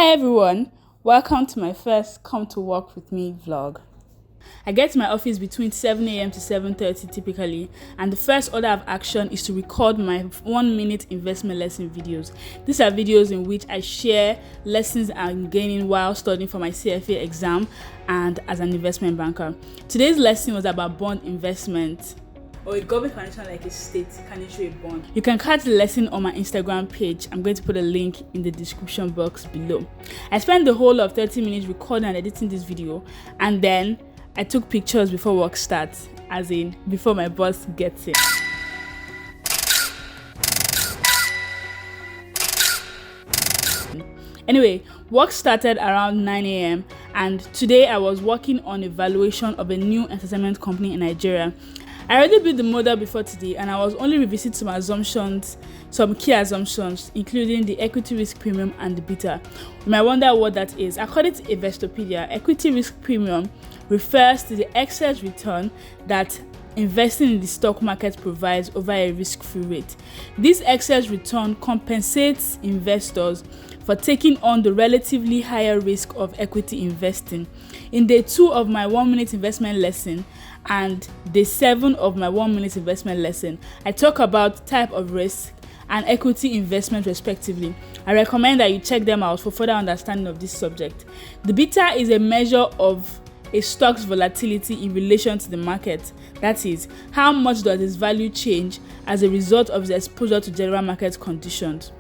Hi everyone, welcome to my first Come to Work With Me vlog. I get to my office between 7 a.m. to 7:30 typically, and the first order of action is to record my 1-minute investment lesson videos. These are videos in which I share lessons I'm gaining while studying for my CFA exam and as an investment banker. Today's lesson was about bond investment. Or a government financial like a state can issue a bond. You can catch the lesson on my Instagram page. I'm going to put a link in the description box below. I spent the whole of 30 minutes recording and editing this video, and then I took pictures before work starts, as in before my boss gets in. Anyway, work started around 9 a.m. and today I was working on evaluation of a new entertainment company in Nigeria. I already built the model before today, and I was only revisiting some key assumptions, including the equity risk premium and the beta. You might wonder what that is. According to Investopedia, equity risk premium refers to the excess return that investing in the stock market provides over a risk-free rate. This excess return compensates investors for taking on the relatively higher risk of equity investing. In day 2 of my 1-minute investment lesson and day 7 of my 1-minute investment lesson, I talk about type of risk and equity investment respectively. I recommend that you check them out for further understanding of this subject. The beta is a measure of a stock's volatility in relation to the market. That is, how much does its value change as a result of the exposure to general market conditions.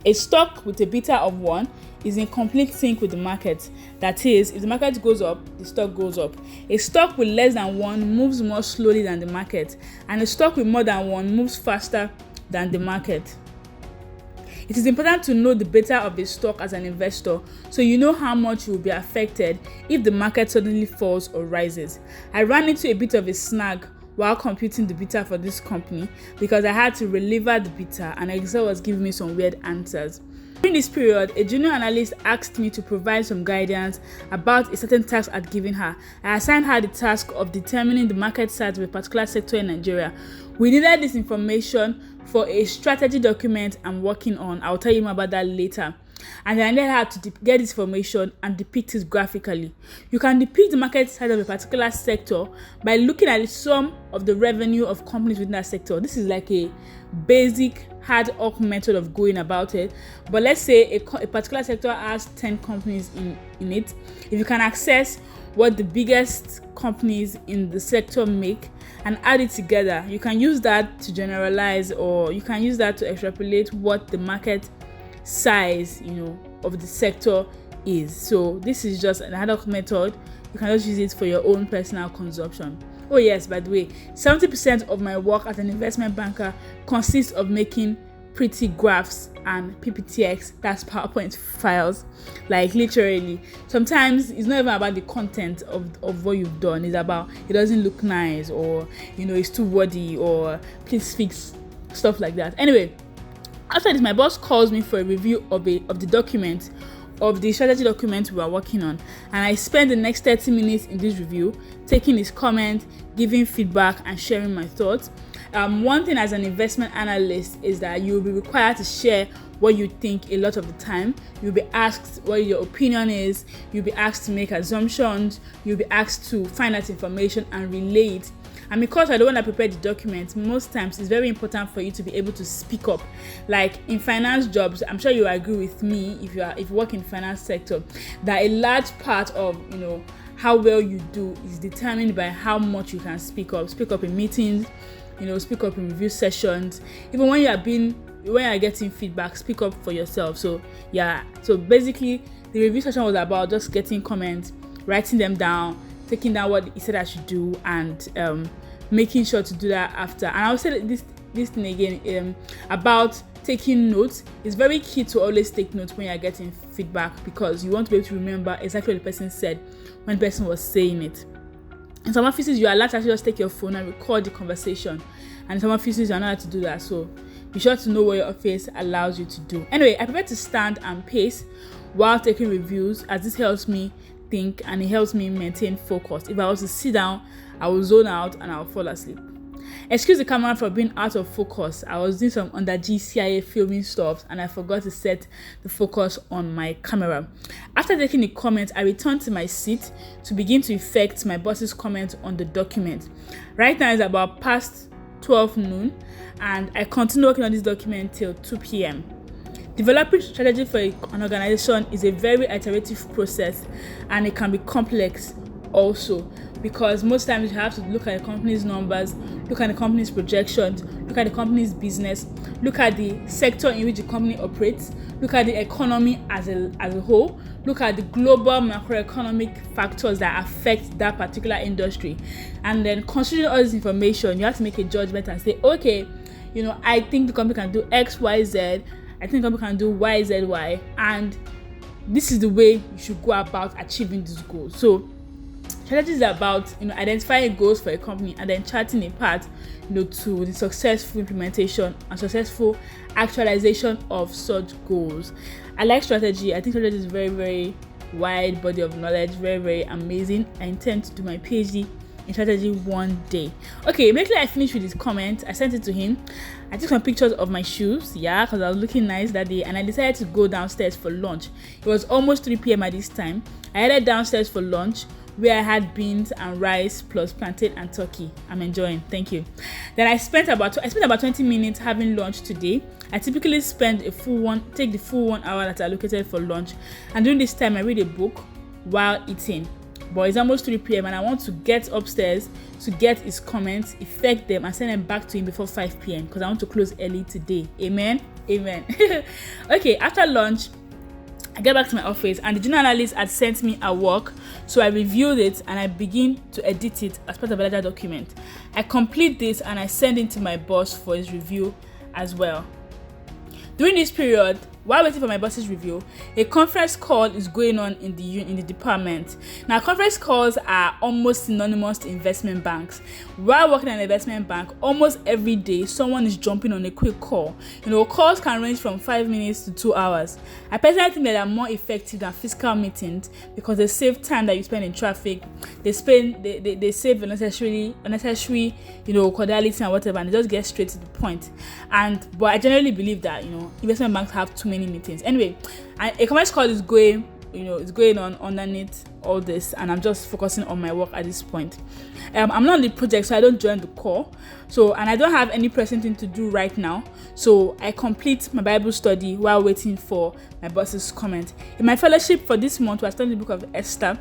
A stock with a beta of 1 is in complete sync with the market. That is, if the market goes up, the stock goes up. A stock with less than 1 moves more slowly than the market, and a stock with more than 1 moves faster than the market. It is important to know the beta of a stock as an investor, so you know how much you will be affected if the market suddenly falls or rises. I ran into a bit of a snag while computing the beta for this company because I had to reliever the beta and Excel was giving me some weird answers. During this period, a junior analyst asked me to provide some guidance about a certain task I'd given her. I assigned her the task of determining the market size of a particular sector in Nigeria. We needed this information for a strategy document I'm working on. I'll tell you more about that later. And I needed her to get this information and depict it graphically. You can depict the market size of a particular sector by looking at the sum of the revenue of companies within that sector. This is like a basic ad hoc method of going about it. But let's say a particular sector has 10 companies in it. If you can access what the biggest companies in the sector make and add it together, you can use that to generalize, or you can use that to extrapolate what the market size of the sector is. So this is just an ad hoc method. You can just use it for your own personal consumption. Oh yes, by the way, 70% of my work as an investment banker consists of making pretty graphs and PPTX, that's PowerPoint files. Like literally, sometimes it's not even about the content of what you've done. It's about it doesn't look nice, or it's too wordy, or please fix stuff like that. Anyway, after this, my boss calls me for a review of the document, of the strategy document we are working on, and I spend the next 30 minutes in this review taking his comment, giving feedback, and sharing my thoughts. One thing as an investment analyst is that you will be required to share what you think a lot of the time. You'll be asked what your opinion is, you'll be asked to make assumptions, you'll be asked to find out information and relay it. And because I don't want to prepare the document, most times it's very important for you to be able to speak up. Like in finance jobs, I'm sure you agree with me if you work in the finance sector, that a large part of how well you do is determined by how much you can speak up in meetings, speak up in review sessions. Even when you are getting feedback, speak up for yourself. So basically the review session was about just getting comments, writing them down, taking down what he said I should do, and making sure to do that after. And I'll say this thing again about taking notes. It's very key to always take notes when you're getting feedback, because you want to be able to remember exactly what the person said when the person was saying it. In some offices, you are allowed to actually just take your phone and record the conversation, and in some offices, you're not allowed to do that. So be sure to know what your office allows you to do. Anyway, I prefer to stand and pace while taking reviews, as this helps me think and it helps me maintain focus. If I was to sit down, I will zone out and I'll fall asleep. Excuse the camera for being out of focus. I was doing some under GCIA filming stuff and I forgot to set the focus on my camera. After taking the comment, I returned to my seat to begin to effect my boss's comment on the document. Right now it's about past 12 noon and I continue working on this document till 2 p.m. Developing strategy for an organization is a very iterative process and it can be complex also, because most times you have to look at the company's numbers, look at the company's projections, look at the company's business, look at the sector in which the company operates, look at the economy as a whole, look at the global macroeconomic factors that affect that particular industry. And then considering all this information, you have to make a judgment and say, okay, I think the company can do X, Y, Z. I think the company can do Y, Z, Y. And this is the way you should go about achieving these goals. So strategy is about identifying goals for a company and then charting a path to the successful implementation and successful actualization of such goals. I like strategy. I think strategy is very, very wide body of knowledge, very, very amazing. I intend to do my PhD in strategy one day. Okay, immediately I finished with his comment, I sent it to him. I took some pictures of my shoes, because I was looking nice that day, and I decided to go downstairs for lunch. It was almost 3 p.m. at this time. I headed downstairs for lunch, where I had beans and rice plus plantain and turkey. I'm enjoying, thank you. Then I spent about 20 minutes having lunch today. I typically take the full 1 hour that I allocated for lunch, and during this time I read a book while eating. But it's almost 3 p.m. and I want to get upstairs to get his comments, effect them, and send them back to him before 5 p.m. because I want to close early today. Amen. Okay, after lunch I get back to my office and the junior analyst had sent me a work, so I reviewed it and I begin to edit it as part of a larger document. I complete this and I send it to my boss for his review as well. During this period, while waiting for my boss's review, a conference call is going on in the department. Now, conference calls are almost synonymous to investment banks. While working at an investment bank, almost every day someone is jumping on a quick call. Calls can range from 5 minutes to 2 hours. I personally think that they are more effective than physical meetings because they save time that you spend in traffic. They save unnecessary cordiality and whatever, and they just get straight to the point. But I generally believe that investment banks have too many meetings. Anyway, a conference call is going on underneath all this, and I'm just focusing on my work at this point. I'm not on the project, so I don't join the call. And I don't have any pressing thing to do right now. So I complete my Bible study while waiting for my boss's comment. In my fellowship for this month, we're studying the book of Esther,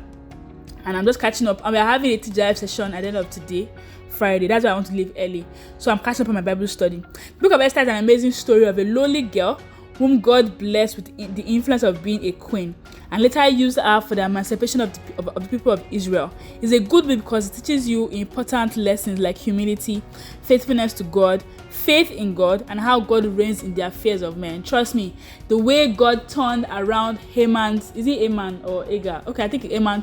and I'm just catching up. And we're having a TGIF session at the end of today, Friday. That's why I want to leave early. So I'm catching up on my Bible study. The book of Esther is an amazing story of a lowly girl whom God blessed with the influence of being a queen, and later used her for the emancipation of the people of Israel. It's a good book because it teaches you important lessons like humility, faithfulness to God, faith in God, and how God reigns in the affairs of men. Trust me, the way God turned around Haman's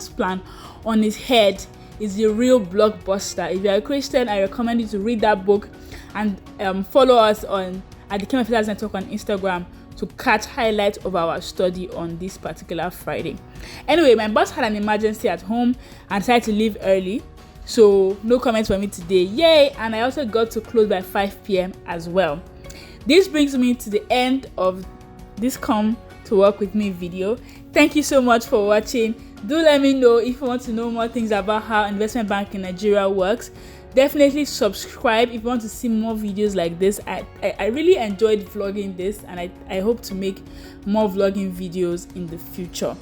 plan on his head is a real blockbuster. If you're a Christian, I recommend you to read that book and follow us at the Kingdom of Leaders Network on Instagram to catch highlights of our study on this particular Friday. Anyway, my boss had an emergency at home and decided to leave early, so no comments for me today. Yay! And I also got to close by 5 p.m. as well. This brings me to the end of this Come to Work With Me video. Thank you so much for watching. Do let me know if you want to know more things about how investment banking in Nigeria works. Definitely subscribe if you want to see more videos like this. I really enjoyed vlogging this, and I hope to make more vlogging videos in the future.